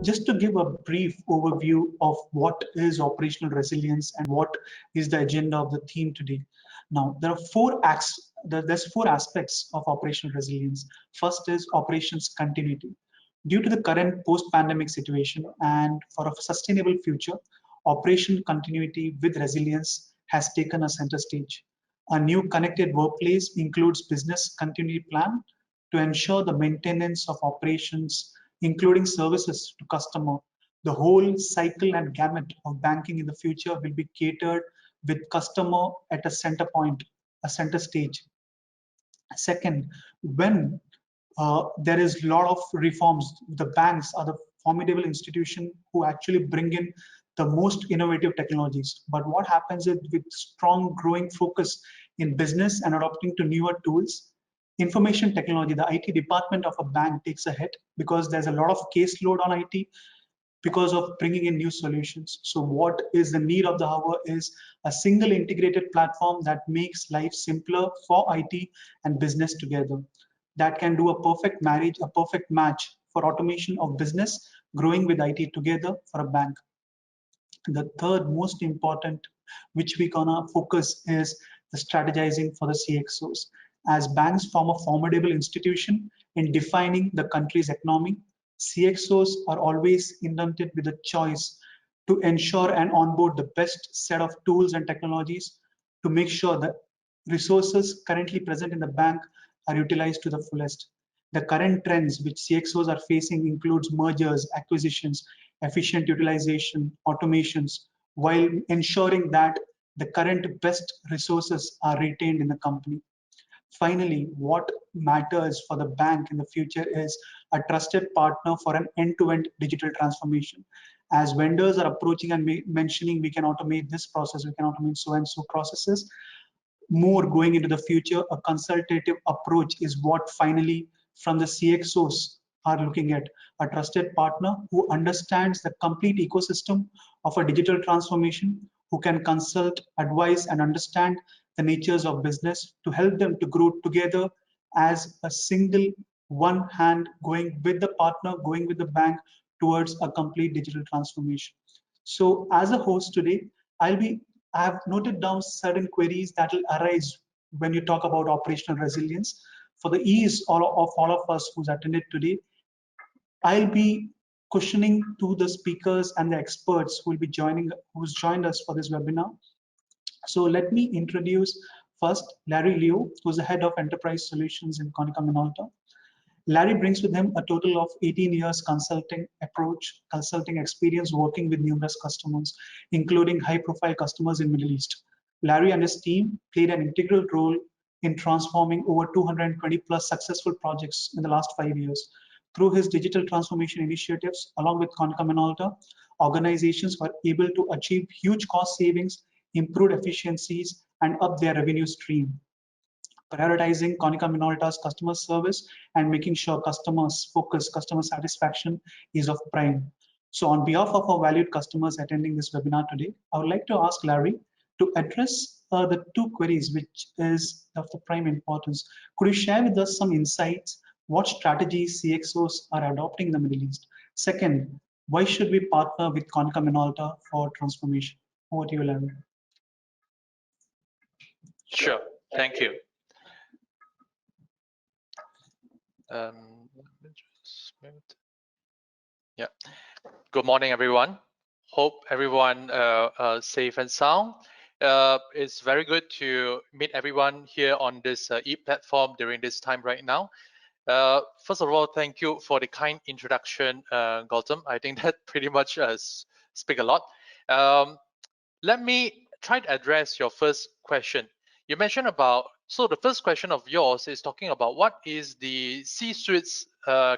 just to give a brief overview of what is operational resilience and what is the agenda of the theme today. Now, there's four aspects of operational resilience. First is operations continuity. Due to the current post-pandemic situation and for a sustainable future, operational continuity with resilience has taken a center stage. A new connected workplace includes business continuity plan to ensure the maintenance of operations, including services to customer. The whole cycle and gamut of banking in the future will be catered with customer at a center point, a center stage. Second, when there is a lot of reforms, the banks are the formidable institution who actually bring in the most innovative technologies. But what happens is with strong growing focus in business and adopting to newer tools, information technology, the IT department of a bank takes a hit because there's a lot of caseload on IT because of bringing in new solutions. So what is the need of the hour is a single integrated platform that makes life simpler for IT and business together. That can do a perfect marriage, a perfect match for automation of business, growing with IT together for a bank. The third most important, which we gonna focus is the strategizing for the CXOs. As banks form a formidable institution in defining the country's economy, CXOs are always inundated with a choice to ensure and onboard the best set of tools and technologies to make sure that resources currently present in the bank are utilized to the fullest. The current trends which CXOs are facing includes mergers, acquisitions, efficient utilization, automations, while ensuring that the current best resources are retained in the company. Finally, what matters for the bank in the future is a trusted partner for an end-to-end digital transformation. As vendors are approaching and mentioning we can automate this process, we can automate so and so processes, more going into the future, a consultative approach is what finally from the CXOs are looking at, a trusted partner who understands the complete ecosystem of a digital transformation, who can consult, advise, and understand the natures of business to help them to grow together as a single one hand going with the partner, going with the bank towards a complete digital transformation. So as a host today, I have noted down certain queries that will arise when you talk about operational resilience. For the ease of all of us who's attended today, I'll be questioning to the speakers and the experts who will be who's joined us for this webinar. So let me introduce first Larry Leo, who's the head of enterprise solutions in Konica Minolta. Larry brings with him a total of 18 years consulting experience working with numerous customers, including high-profile customers in Middle East. Larry and his team played an integral role in transforming over 220 plus successful projects in the last 5 years. Through his digital transformation initiatives, along with Konica Minolta, organizations were able to achieve huge cost savings, improved efficiencies, and up their revenue stream, prioritizing Konica Minolta's customer service and making sure customers focus, customer satisfaction is of prime. So on behalf of our valued customers attending this webinar today, I would like to ask Larry to address the two queries which is of the prime importance. Could you share with us some insights? What strategies CXOs are adopting in the Middle East? Second, why should we partner with Konica Minolta for transformation? Over to you, Larry. Sure, thank you. Yeah. Good morning, everyone. Hope everyone safe and sound. It's very good to meet everyone here on this e-platform during this time right now. First of all, thank you for the kind introduction, Gautam. I think that pretty much speak a lot. Let me try to address your first question. You mentioned about, so the first question of yours is talking about what is the C-suite's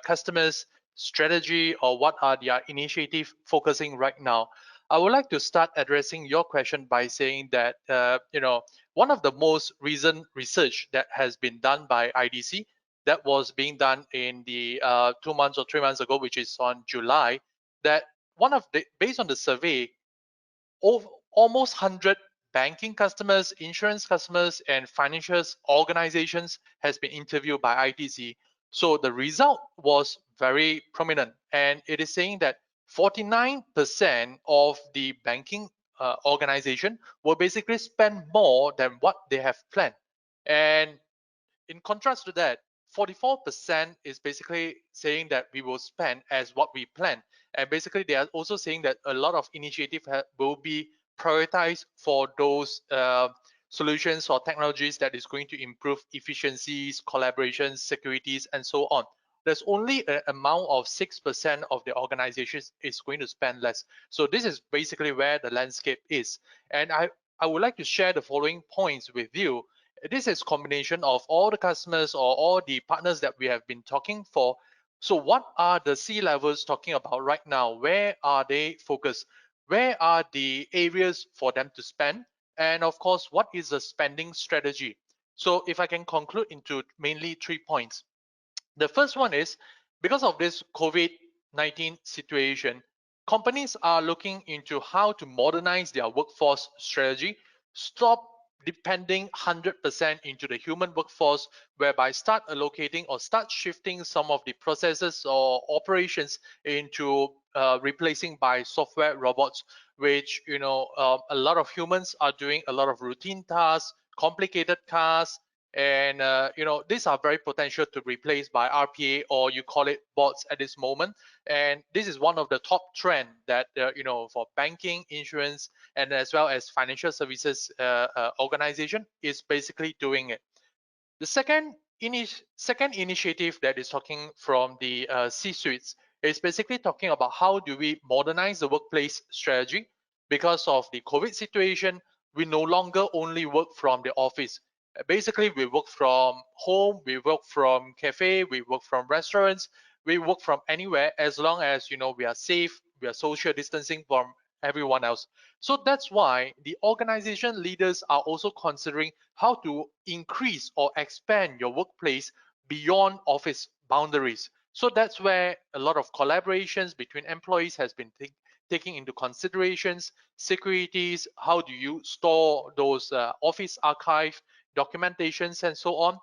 customers strategy or what are their initiative focusing right now. I would like to start addressing your question by saying that, one of the most recent research that has been done by IDC that was being done in the 2 months or 3 months ago, which is on July, that based on the survey, almost 100 banking customers, insurance customers, and financial organizations has been interviewed by IDC. So the result was very prominent, and it is saying that 49% of the banking organization will basically spend more than what they have planned. And in contrast to that, 44% is basically saying that we will spend as what we plan. And basically, they are also saying that a lot of initiative will be prioritized for those solutions or technologies that is going to improve efficiencies, collaborations, securities, and so on. There's only an amount of 6% of the organizations is going to spend less. So this is basically where the landscape is. And I would like to share the following points with you. This is combination of all the customers or all the partners that we have been talking for. So what are the C levels talking about right now? Where are they focused? Where are the areas for them to spend? And of course, what is the spending strategy? So if I can conclude into mainly 3 points. The first one is because of this COVID-19 situation, companies are looking into how to modernize their workforce strategy, stop depending 100% into the human workforce, whereby start allocating or start shifting some of the processes or operations into replacing by software robots, which a lot of humans are doing a lot of routine tasks, complicated tasks, and these are very potential to replace by RPA, or you call it bots at this moment. And this is one of the top trend that for banking, insurance, and as well as financial services organization is basically doing it. The second initiative that is talking from the C-suites is basically talking about how do we modernize the workplace strategy. Because of the COVID situation, we no longer only work from the office. Basically, we work from home, we work from cafe, we work from restaurants, we work from anywhere, as long as we are safe, we are social distancing from everyone else. So that's why the organization leaders are also considering how to increase or expand your workplace beyond office boundaries. So that's where a lot of collaborations between employees has been taking into considerations, securities, how do you store those office archive, documentations, and so on.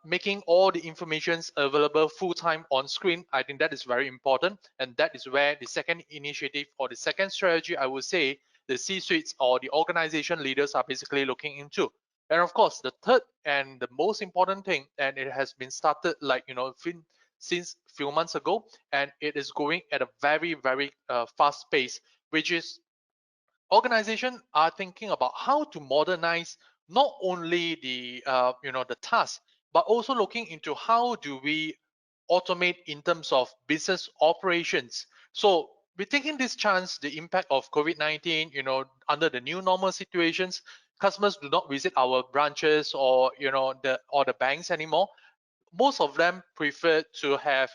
Making all the informations available full time on screen. I think that is very important, and that is where the second initiative or the second strategy, I would say, the C-suites or the organization leaders are basically looking into. And of course, the third and the most important thing, and it has been started like since few months ago, and it is going at a very very fast pace, which is organizations are thinking about how to modernize not only the task, but also looking into how do we automate in terms of business operations. So we're taking this chance, the impact of COVID-19, under the new normal situations, customers do not visit our branches or the banks anymore. Most of them prefer to have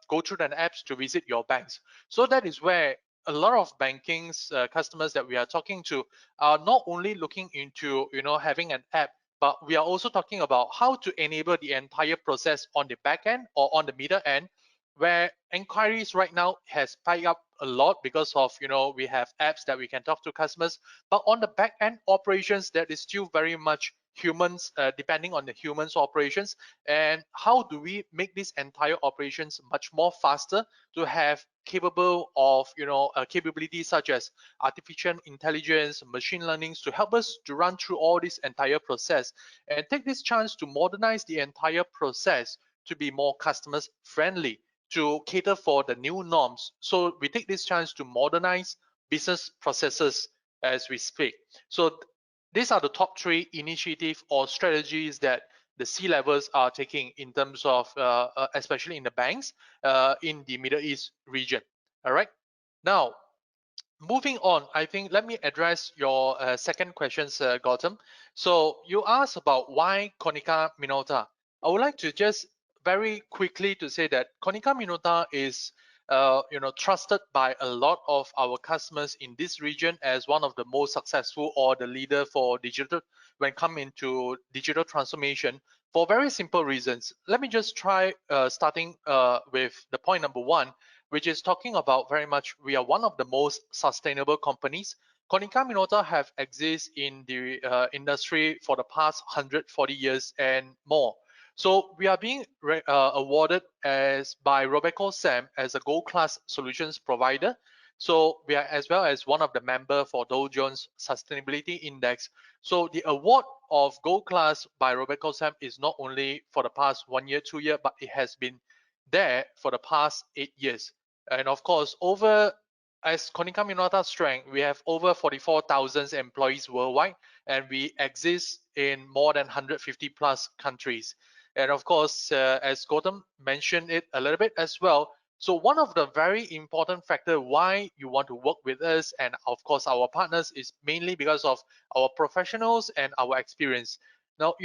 go through the apps to visit your banks. So that is where a lot of banking's customers that we are talking to are not only looking into having an app, but we are also talking about how to enable the entire process on the back end or on the middle end, where inquiries right now has spiked up a lot because of we have apps that we can talk to customers, but on the back end operations that is still very much humans, depending on the humans operations. And how do we make these entire operations much more faster to have capable of capabilities such as artificial intelligence, machine learnings, to help us to run through all this entire process and take this chance to modernize the entire process to be more customers friendly, to cater for the new norms. So we take this chance to modernize business processes as we speak. So these are the top three initiatives or strategies that the C levels are taking in terms of, especially in the banks in the Middle East region. All right. Now, moving on, I think let me address your second questions, Gautam. So you asked about why Konica Minolta. I would like to just very quickly to say that Konica Minolta is trusted by a lot of our customers in this region as one of the most successful or the leader for digital when come into digital transformation for very simple reasons. Let me just try starting with the point number one, which is talking about very much we are one of the most sustainable companies. Konica Minolta have exist in the industry for the past 140 years and more. So we are being awarded as by Robeco Sam as a gold class solutions provider. So we are as well as one of the member for Dow Jones Sustainability Index. So the award of gold class by Robeco Sam is not only for the past 1 year, 2 year, but it has been there for the past 8 years. And of course, over as Konica Minolta strength, we have over 44,000 employees worldwide, and we exist in more than 150 plus countries. And of course, as Gautam mentioned it a little bit as well, so one of the very important factor why you want to work with us and of course our partners is mainly because of our professionals and our experience. Now,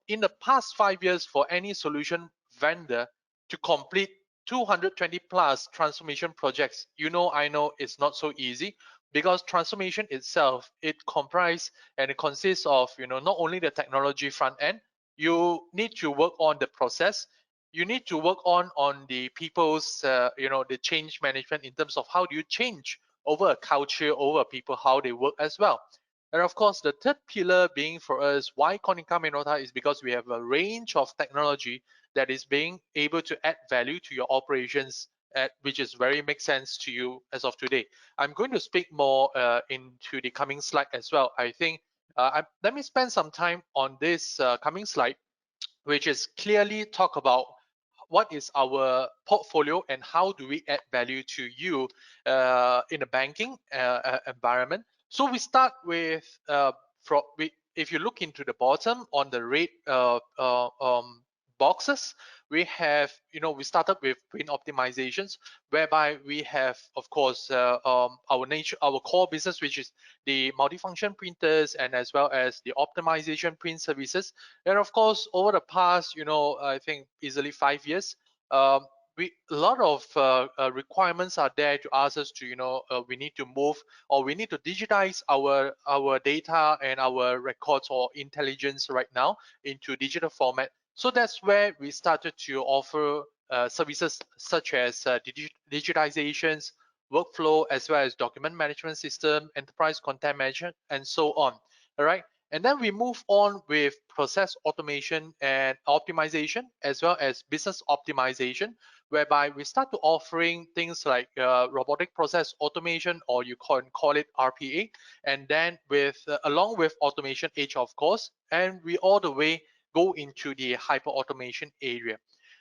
in the past 5 years, for any solution vendor to complete 220 plus transformation projects, I know it's not so easy, because transformation itself, it comprises and it consists of, not only the technology front end. You need to work on the process. You need to work on the people's, the change management, in terms of how do you change over a culture, over people, how they work as well. And of course, the third pillar being for us, why Konica Minolta, is because we have a range of technology that is being able to add value to your operations, which is very makes sense to you as of today. I'm going to speak more into the coming slide as well. I think let me spend some time on this coming slide, which is clearly talk about what is our portfolio and how do we add value to you in the banking environment. So we start with if you look into the bottom on the red boxes, we have, we started with print optimizations, whereby we have, of course, our core business, which is the multifunction printers and as well as the optimization print services. And of course, over the past, I think easily 5 years, um, a lot of requirements are there to ask us to, we need to move, or we need to digitize our data and our records or intelligence right now into digital format. So that's where we started to offer services such as digitizations, workflow, as well as document management system, enterprise content management, and so on. All right. And then we move on with process automation and optimization, as well as business optimization, whereby we start to offering things like robotic process automation, or you can call it RPA, and then with along with automation edge, of course, and we all the way go into the hyper automation area.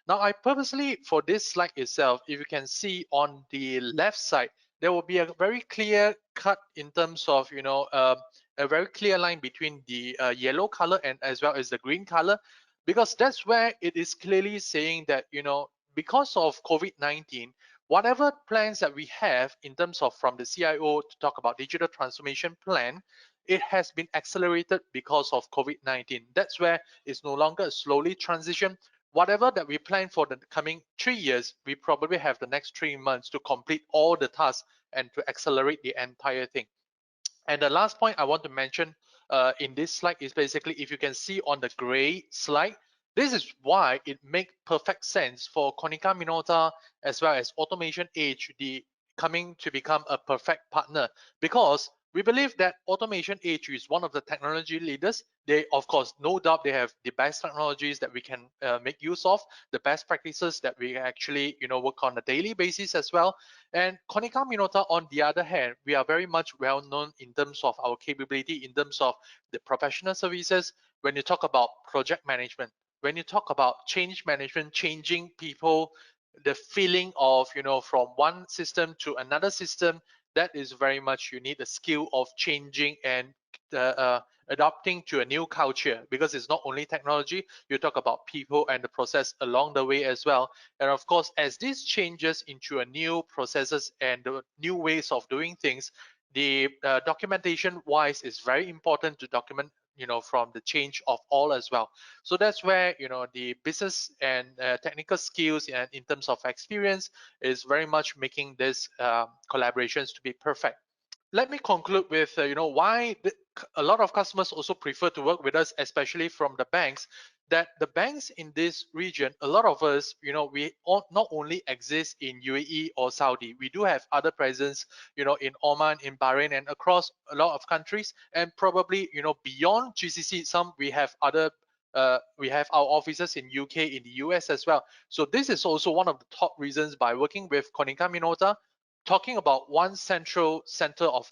Now, I purposely, for this slide itself, if you can see on the left side, there will be a very clear cut in terms of, a very clear line between the yellow color and as well as the green color, because that's where it is clearly saying that, because of COVID-19, whatever plans that we have in terms of from the CIO to talk about digital transformation plan, it has been accelerated because of COVID-19. That's where it's no longer a slowly transition. Whatever that we plan for the coming 3 years, we probably have the next 3 months to complete all the tasks and to accelerate the entire thing. And the last point I want to mention in this slide is basically, if you can see on the gray slide, this is why it makes perfect sense for Konica Minolta as well as Automation Age, the coming to become a perfect partner, because we believe that Automation Age is one of the technology leaders. They, of course, no doubt they have the best technologies that we can make use of, the best practices that we actually, work on a daily basis as well. And Konica Minolta, on the other hand, we are very much well known in terms of our capability, in terms of the professional services. When you talk about project management, when you talk about change management, changing people, the feeling of, from one system to another system, that is very much you need a skill of changing and adapting to a new culture, because it's not only technology, you talk about people and the process along the way as well. And of course, as this changes into a new processes and the new ways of doing things, the documentation wise is very important to document, from the change of all as well. So that's where, the business and technical skills and in terms of experience is very much making this collaborations to be perfect. Let me conclude with why a lot of customers also prefer to work with us, especially from the banks. That the banks in this region, a lot of us, we not only exist in UAE or Saudi, we do have other presence, in Oman, in Bahrain, and across a lot of countries, and probably, beyond GCC, some we have other We have our offices in UK, in the US as well. So this is also one of the top reasons by working with Konica Minolta, talking about one central center of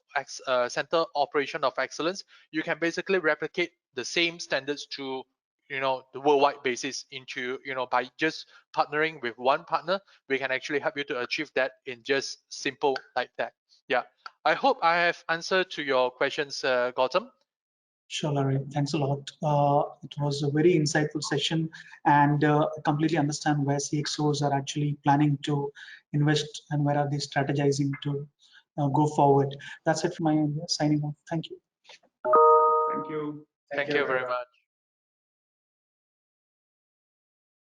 center operation of excellence. You can basically replicate the same standards to the worldwide basis into by just partnering with one partner, we can actually help you to achieve that in just simple like that. Yeah, I hope I have answered to your questions, Gautam. Sure, Larry. Thanks a lot. It was a very insightful session, and I completely understand where CXOs are actually planning to invest and where are they strategizing to go forward. That's it from my end. Signing off. Thank you. Thank you. Thank you very much.